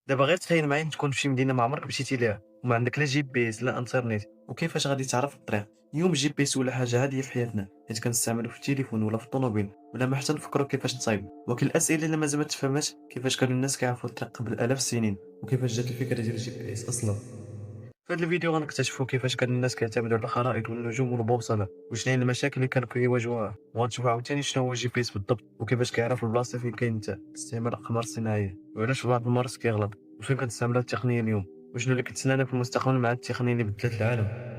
دابا غير تخيل معايا تكون في شي مدينة ما عمرك مشيتي ليها وما عندك لا جي بي اس لا انترنت، وكيفاش غادي تعرف الطريق؟ اليوم الجي بي اس ولا حاجة عادية في حياتنا، حيت كنستعملو في التليفون ولا في الطوموبيل ولا ما حتى نفكرو كيفاش تصايب. ولكن الأسئلة اللي مازال ما تفهمش، كيفاش كانوا الناس كيعرفوا الطريق قبل آلاف السنين، وكيفاش جات الفكرة ديال الجي بي اس أصلا. في هذا الفيديو غنكتشفوا كيفاش كان الناس كيعتمدوا على الخرائط والنجوم والبوصلة، وشنو هي المشاكل اللي كانوا كيواجهوها، وغنشوفوا عاوتاني شنو هو الجي بي اس بالضبط، وكيفاش كيعرف البلاصة فين كاين انت باستعمال الأقمار الصناعية، وعلاش في بعض المرات كيغلط، وفين كنستعملوا التقنية اليوم، وشنو اللي كيتسنانا في المستقبل مع التقنية اللي بدلت العالم.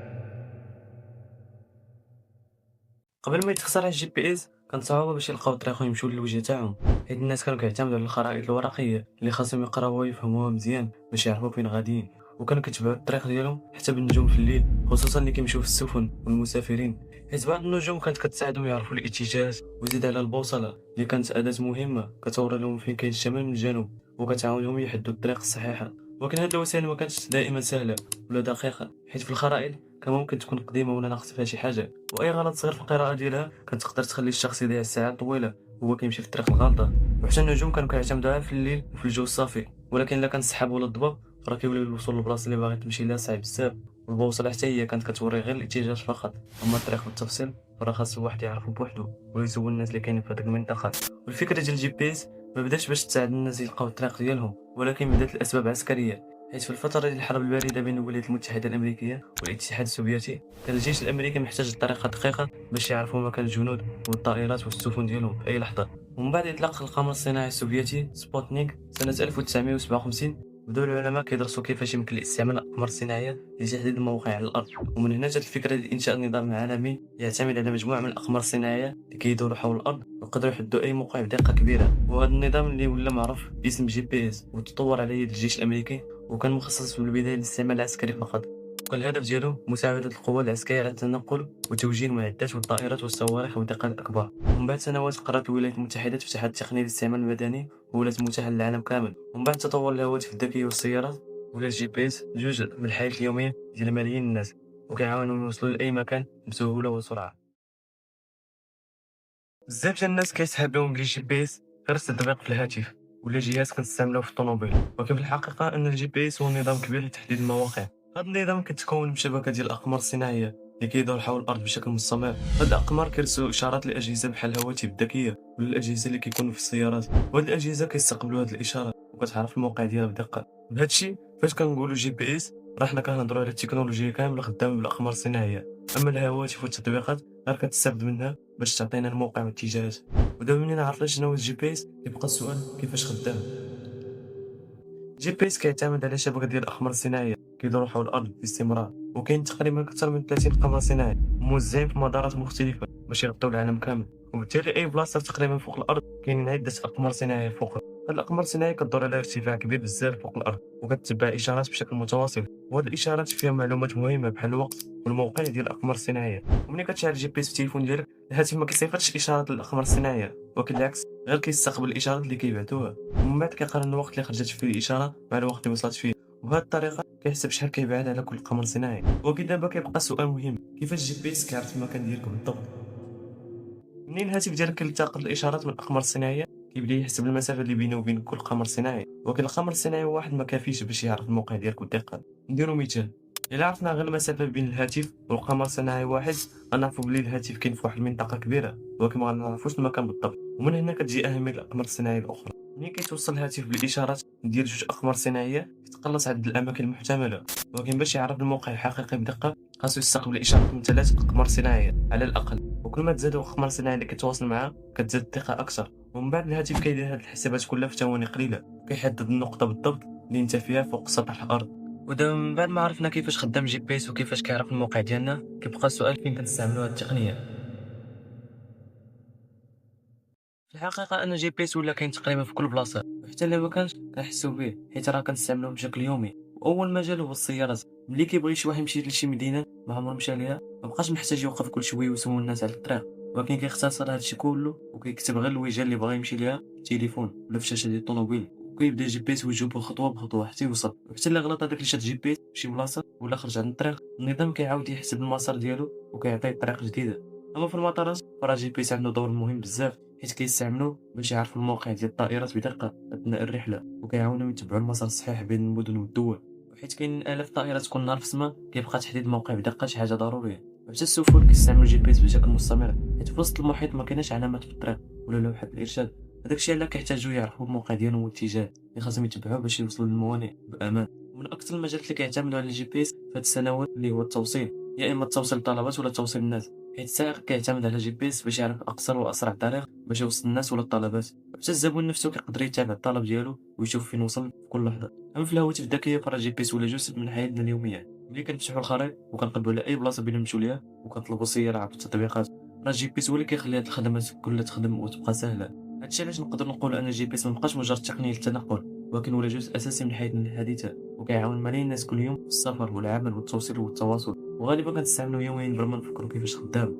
قبل ما يتخترع الجي بي اس كان صعوبة باش يلقاو الطريق ويمشيو للوجهة تاعهم، حيت الناس كانوا كيعتمدوا على الخرائط الورقية اللي خاصهم يقراوها ويفهموها مزيان باش يعرفوا فين غاديين، وكانوا كيتبعوا الطريق ديالهم حتى بالنجوم في الليل، خصوصا اللي كيمشيو في السفن والمسافرين، حيت بعض النجوم كانت كتساعدهم يعرفوا الاتجاه. وزيد على البوصلة اللي كانت أداة مهمة كتوري لهم فين كاين الشمال من الجنوب وكتعاونهم يحدوا الطريق الصحيحة. ولكن هاد الوسائل ما كانتش دائما سهلة ولا دقيقة، حيت في الخرائط كان ممكن تكون قديمة ولا ناقص فيها شي حاجة، واي غلط صغير في القراءه ديالها كانت تقدر تخلي الشخص يضيع ساعات طويله وهو كيمشي في الطريق الغلطه. وحتى النجوم كانوا كيعتمدوا عليها في الليل وفي الجو الصافي، ولكن الا كان السحاب ولا الضباب راه كيولي الوصول للبلاصه اللي باغي تمشي لها صعيب بزاف. والبوصله حتى هي كانت كتوري غير الاتجاه فقط، اما الطريق بالتفصيل راه خاص واحد يعرفو بوحدو ولا يسول الناس اللي كاينين في هذيك المنطقه. والفكره ديال الجي بي اس ما بداش باش تساعد الناس يلقاو الطريق ديالهم، ولكن بدات الاسباب عسكريه، حيت في الفتره ديال الحرب البارده بين الولايات المتحده الامريكيه والاتحاد السوفيتي كان الجيش الامريكي محتاج طريقه دقيقه باش يعرفوا مكان الجنود والطائرات والسفن ديالهم في اي لحظه. ومن بعد اطلاق القمر الصناعي السوفيتي سبوتنيك سنه 1957 بداو العلماء كيدرسوا كيفاش يمكن استعمال الاقمار الصناعيه لتحديد المواقع على الارض. ومن هنا جات الفكره ديال انشاء نظام عالمي يعتمد على مجموعه من الاقمار الصناعيه اللي كيدوروا حول الارض ويقدروا يحدوا اي موقع بدقه كبيره. وهذا النظام اللي ولا معروف باسم جي بي اس وتطور على يد الجيش الامريكي، وكان مخصص في البدايه للاستعمال العسكري فقط. وكان الهدف ديالو مساعدة القوى العسكرية على التنقل وتوجيه المعدات والطائرات والصواريخ بثقل أكبر. ومن بعد سنوات قررت الولايات المتحدة تفتح التقنية للاستعمال المدني وولات متاحة للعالم كامل. ومن بعد تطور الهواتف الذكية والسيارات ولا الجي بي اس جزء من الحياة اليومية ديال ملايين الناس، وكيعاونهم يوصلوا لأي مكان بسهولة وسرعة. بزاف ديال الناس كيسحاب لهم بلي جي بي اس غير تطبيق في الهاتف ولا جهاز كنستعملوه في الطوموبيل، ولكن في الحقيقة أن الجي بي اس هو نظام كبير لتحديد المواقع. هذا النظام كتكون من شبكة ديال الأقمار الصناعية اللي كيدور حول الأرض بشكل مستمر. هاد الأقمار كيرسلوا إشارات لأجهزة بحال الهواتف الذكية ولا الأجهزة اللي كيكونوا في السيارات، وهاد الأجهزة كيستقبلوا هاد الإشارات وكتعرف الموقع ديالها بدقة. بهذا الشيء فاش كنقولوا جي بي اس راه حنا كنهضروا على التكنولوجيا كاملة خدامة بالأقمار الصناعية، أما الهواتف والتطبيقات غير كتستافد منها باش تعطينا الموقع والاتجاهات. ودابا منين عرفنا شنو هو الجي بي اس كيبقى السؤال كيفاش خدام. الجي بي اس كيعتمد على شبكه ديال الاقمار الصناعيه كيدوروا حول الارض باستمرار، وكاين تقريبا اكثر من 30 قمر صناعي موزعين في مدارات مختلفه باش يغطيو العالم كامل. وبالتالي اي بلاصه تقريبا فوق الارض كاينين عده اقمار صناعيه فوق. هاد الاقمار الصناعيه كدور على ارتفاع كبير بزاف فوق الارض وكتتبع اشارات بشكل متواصل، وهاد الاشارات فيها معلومات مهمه بحال الوقت والموقع ديال الاقمار الصناعيه. وملي كتشعل الجي بي اس في التليفون ديالك الهاتف ما كيصيفطش اشارات للاقمار الصناعيه، ولكن العكس غير كيستقبل الاشارات اللي كيبعثوها، ومن بعد كيقارن الوقت اللي خرجت فيه الاشاره مع الوقت اللي وصلت فيه، وبهذه الطريقه كيحسب شحال كيبعد على كل قمر صناعي. ولكن دابا كيبقى سؤال مهم، كيفاش الجي بي اس كيعرف المكان ديالك بالضبط؟ منين الهاتف ديالك كيلتقط الاشارات من الاقمار الصناعيه كيبدا يحسب المسافه اللي بينه وبين كل قمر صناعي، ولكن القمر الصناعي واحد ما كافيش باش يعرف الموقع ديالك بدقه. نديرو مثال، الا عرفنا غير المسافه بين الهاتف والقمر الصناعي واحد غنعرفوا بلي الهاتف كاين في واحد المنطقه كبيره، ولكن ما غنعرفوش المكان بالضبط. ومن هنا كتجي اهميه الاقمار الصناعيه الاخرى. ملي كيتوصل الهاتف بالاشارات ديال جوج اقمار صناعيه كيتقلص عدد الاماكن المحتمله، ولكن باش يعرف الموقع الحقيقي بدقه خاصو يستقبل اشارات من 3 اقمار صناعيه على الاقل، وكل ما تزادوا اقمار صناعيه اللي كيتواصل معاه كتزاد الثقه اكثر. ومن بعد الهاتف كيدير هاد الحسابات كلها في ثواني قليله وكيحدد النقطه بالضبط اللي انت فيها فوق سطح الارض. ودابا من بعد ما عرفنا كيفاش خدام جي بي اس وكيفاش كيعرف الموقع ديالنا، كيبقى السؤال فين كنستعملوا هاد التقنيه. في الحقيقة أن جي بي إس ولا كاين تقريبا في كل بلاصة، وحتى إلا مكانش كنحسو بيه حيت راه كنستعملوه بشكل يومي. وأول مجال هو السيارات، ملي كيبغي شي واحد يمشي لشي مدينة ما عمرو مشى ليها مبقاش محتاج يوقف كل شوية ويسول الناس على الطريق، ولكن كيختصر هادشي كله وكيكتب غير الوجهة اللي بغا يمشي ليها في التليفون ولا في شاشة ديال الطوموبيل، وكيبدا الجي بي إس يوجهو خطوة بخطوة حتى يوصل. وحتى إلا غلط هداك اللي شاد الجي بي إس فشي بلاصة ولا خرج عن الطريق، النظام كيعاود يحسب المسار ديالو وكيعطيه طريق جديدة. أما في المطارات فراه الجي بي إس عنده دور مهم بزاف، حيت كيستعملوا باش يعرفوا الموقع ديال الطائرات بدقة أثناء الرحلة، وكيعاونوا يتبعوا المسار الصحيح بين المدن والدول. وحيت كاين آلاف الطائرات كل نهار في السما، كيبقى تحديد الموقع بدقة شي حاجة ضرورية. وحتى السفن كيستعملوا GPS بشكل مستمر، حيت في وسط المحيط ما كايناش علامات في الطريق ولا لوحة الإرشاد. هذاك الشيء علاش كيحتاجوا يعرفوا الموقع ديالهم والاتجاه اللي خاصهم يتبعوه باش يوصلوا للموانئ بأمان. ومن أكثر المجالات اللي كيعتمدوا على GPS في هاد السنوات اللي هو التوصيل، يا إما التوصيل للطلبات ولا توصيل الناس. حيت السائق كيعتمد على GPS باش يعرف أقصر وأسرع طريق باش يوصل الناس ولا الطلبات. حتى الزبون نفسه كيقدر يتابع الطلب ديالو ويشوف فين وصل في كل لحظة. أما في الهواتف الذكية فراه GPS ولا جزء من حياتنا اليومية. ملي كنفتحوا الخرائط وكنقلبوا على أي بلاصة بغينا نمشيو ليها وكنطلبوا سيارة عبر التطبيقات، راه GPS هو اللي كيخلي هاد الخدمات كلها تخدم وتبقى سهلة. هادشي علاش نقدر نقولوا أن GPS مابقاش مجرد تقنية للتنقل، ولكن ولا جزء أساسي من حياتنا الحديثة، وكيعاون ملايين الناس كل يوم في السفر والعمل والتوصيل والتواصل. وغالبا كنستعملو يوميا بلا ما نفكروا كيفاش خدام.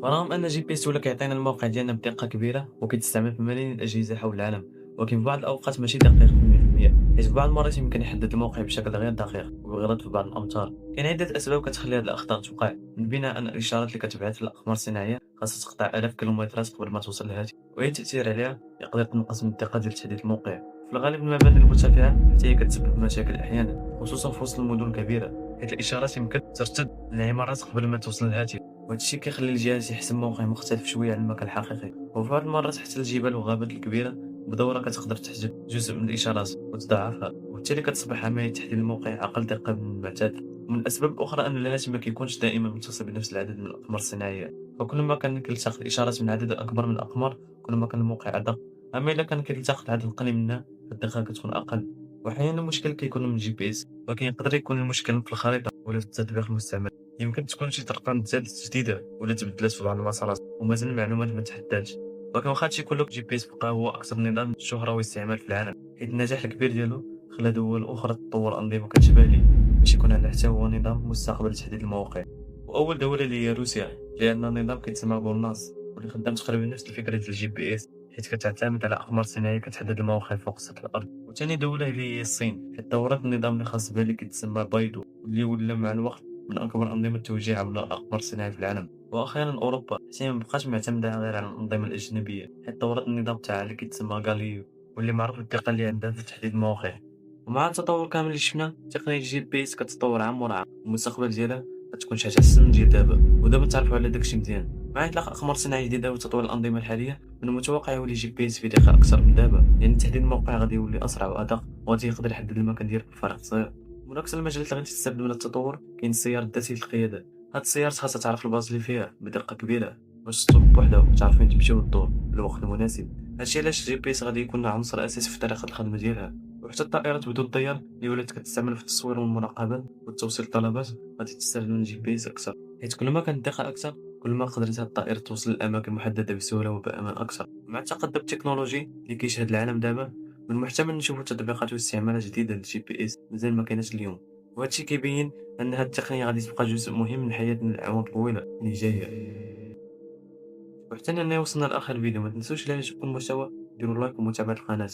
فرغم ان GPS ولا كيعطينا الموقع ديالنا بدقه كبيره وكيتستعمل في ملايين الاجهزه حول العالم، ولكن في بعض الاوقات ماشي دقيق 100%، حيت في بعض المرات يمكن يحدد الموقع بشكل غير دقيق ويغلط في بعض الامطار. كاين عده اسباب كتخلي هذه الاخطاء توقع، من بينها ان الاشارات اللي كتبعث الاقمار الصناعيه خاصها تقطع الاف كيلومترات قبل ما توصل للهاتف، واي تاثير عليها يقدر تنقص من الدقه ديال تحديد الموقع. في الغالب المباني المرتفعه حتى هي كتسبب مشاكل احيانا، خصوصا في وسط المدن الكبيره، حيت الاشارات يمكن ترتد للعمارات قبل ما توصل للهاتف. وهذا الشيء كيخلي الجهاز يحسب موقع مختلف شويه عن المكان الحقيقي. وفي بعض المرات حتى الجبال والغابات الكبيره بدورة كتقدر تحجب جزء من الاشارات وتضاعفها، وبالتالي كتصبح عمليه تحديد الموقع اقل دقه من المعتاد. ومن الاسباب الاخرى ان الهاتف ما كيكونش دائما متصل بنفس العدد من الاقمار الصناعيه، فكل ما كان كيلتقط الاشارات من عدد اكبر من الاقمار كل ما كان الموقع ادق. اما الا كان كيلتقط عدد قليل منها فالدقه كتكون اقل. واحيانا المشكل كيكون من GPS، ولكن يقدر يكون المشكل في الخريطه ولا في التطبيق المستعمل. يمكن تكون شي طرقان تزادت جديدة ولا تبدلات في بعض المسارات ومازال المعلومات ما تحددش. ولكن واخا هادشي كله GPS بقى هو أكثر نظام شهرة واستعمال في العالم، حيت النجاح الكبير ديالو خلى دول أخرى تطور أنظمة كتشبه ليه باش يكون عندها حتى هو نظام مستقبل لتحديد المواقع. وأول دولة اللي هي روسيا، لأن النظام كيتسمى غورناس واللي خدام تقريبا نفس الفكرة ديال GPS، حيت كتعتمد على أقمار صناعية كتحدد المواقع فوق سطح الأرض. وثاني دولة اللي هي الصين، حيت طورت النظام اللي خاص بها اللي كيتسمى بايدو، واللي ولا مع الوقت من أكبر أنظمة التوجيه عبر الأقمار الصناعية في العالم. وأخيرا أوروبا، حيت هي مبقاش معتمدة غير على الأنظمة الأجنبية، حيت طورت النظام تاعها اللي كيتسمى غاليو، واللي معروف بالدقة اللي عندها في تحديد المواقع. ومع التطور كامل اللي شفنا، تقنية GPS كتطور عام ورا عام، المستقبل ديالها غتكون شي حاجة أحسن من ديال دابا، ودابا تعرفوا على داكشي مزيان. مع إطلاق أقمار صناعية جديدة وتطوير الأنظمة الحالية، من المتوقع يولي GPS في دقة أكثر من دابا، لأن تحديد الموقع غادي يولي أسرع وأدق، وغادي يقدر يحدد المكان ديالك بفارق صغير. من أكثر المجالات اللي غادي تستافد من التطور كاين السيارة الذاتية القيادة. هاد السيارات خاصها تعرف البلاصة اللي فيها بدقة كبيرة باش تطول بوحدها وتعرف فين تمشي وتدور في الوقت المناسب. هادشي علاش GPS غادي يكون عنصر أساسي في طريقة الخدمة ديالها. وحتى الطائرات بدون طيار اللي ولات كتستعمل في التصوير والمراقبة والتوصيل الطلبات غادي تستافد من GPS أكثر، حيت كل ما كانت الدقة أكثر كل ما قدرت هاد الطائرة توصل لأماكن محددة بسهولة وبأمان أكثر. مع التقدم التكنولوجي اللي كيشهد العالم دابا، من المحتمل نشوفو تطبيقات واستعمالات جديدة للGPS مازال ما كايناش اليوم. وهادشي كيبين أن هاد التقنية غادي تبقى جزء مهم من حياتنا الأعوام الطويلة اللي جاية. وحتى أننا وصلنا لآخر الفيديو، ما تنسوش إلا عجبكم المحتوى ديروا لايك ومتابعة القناة.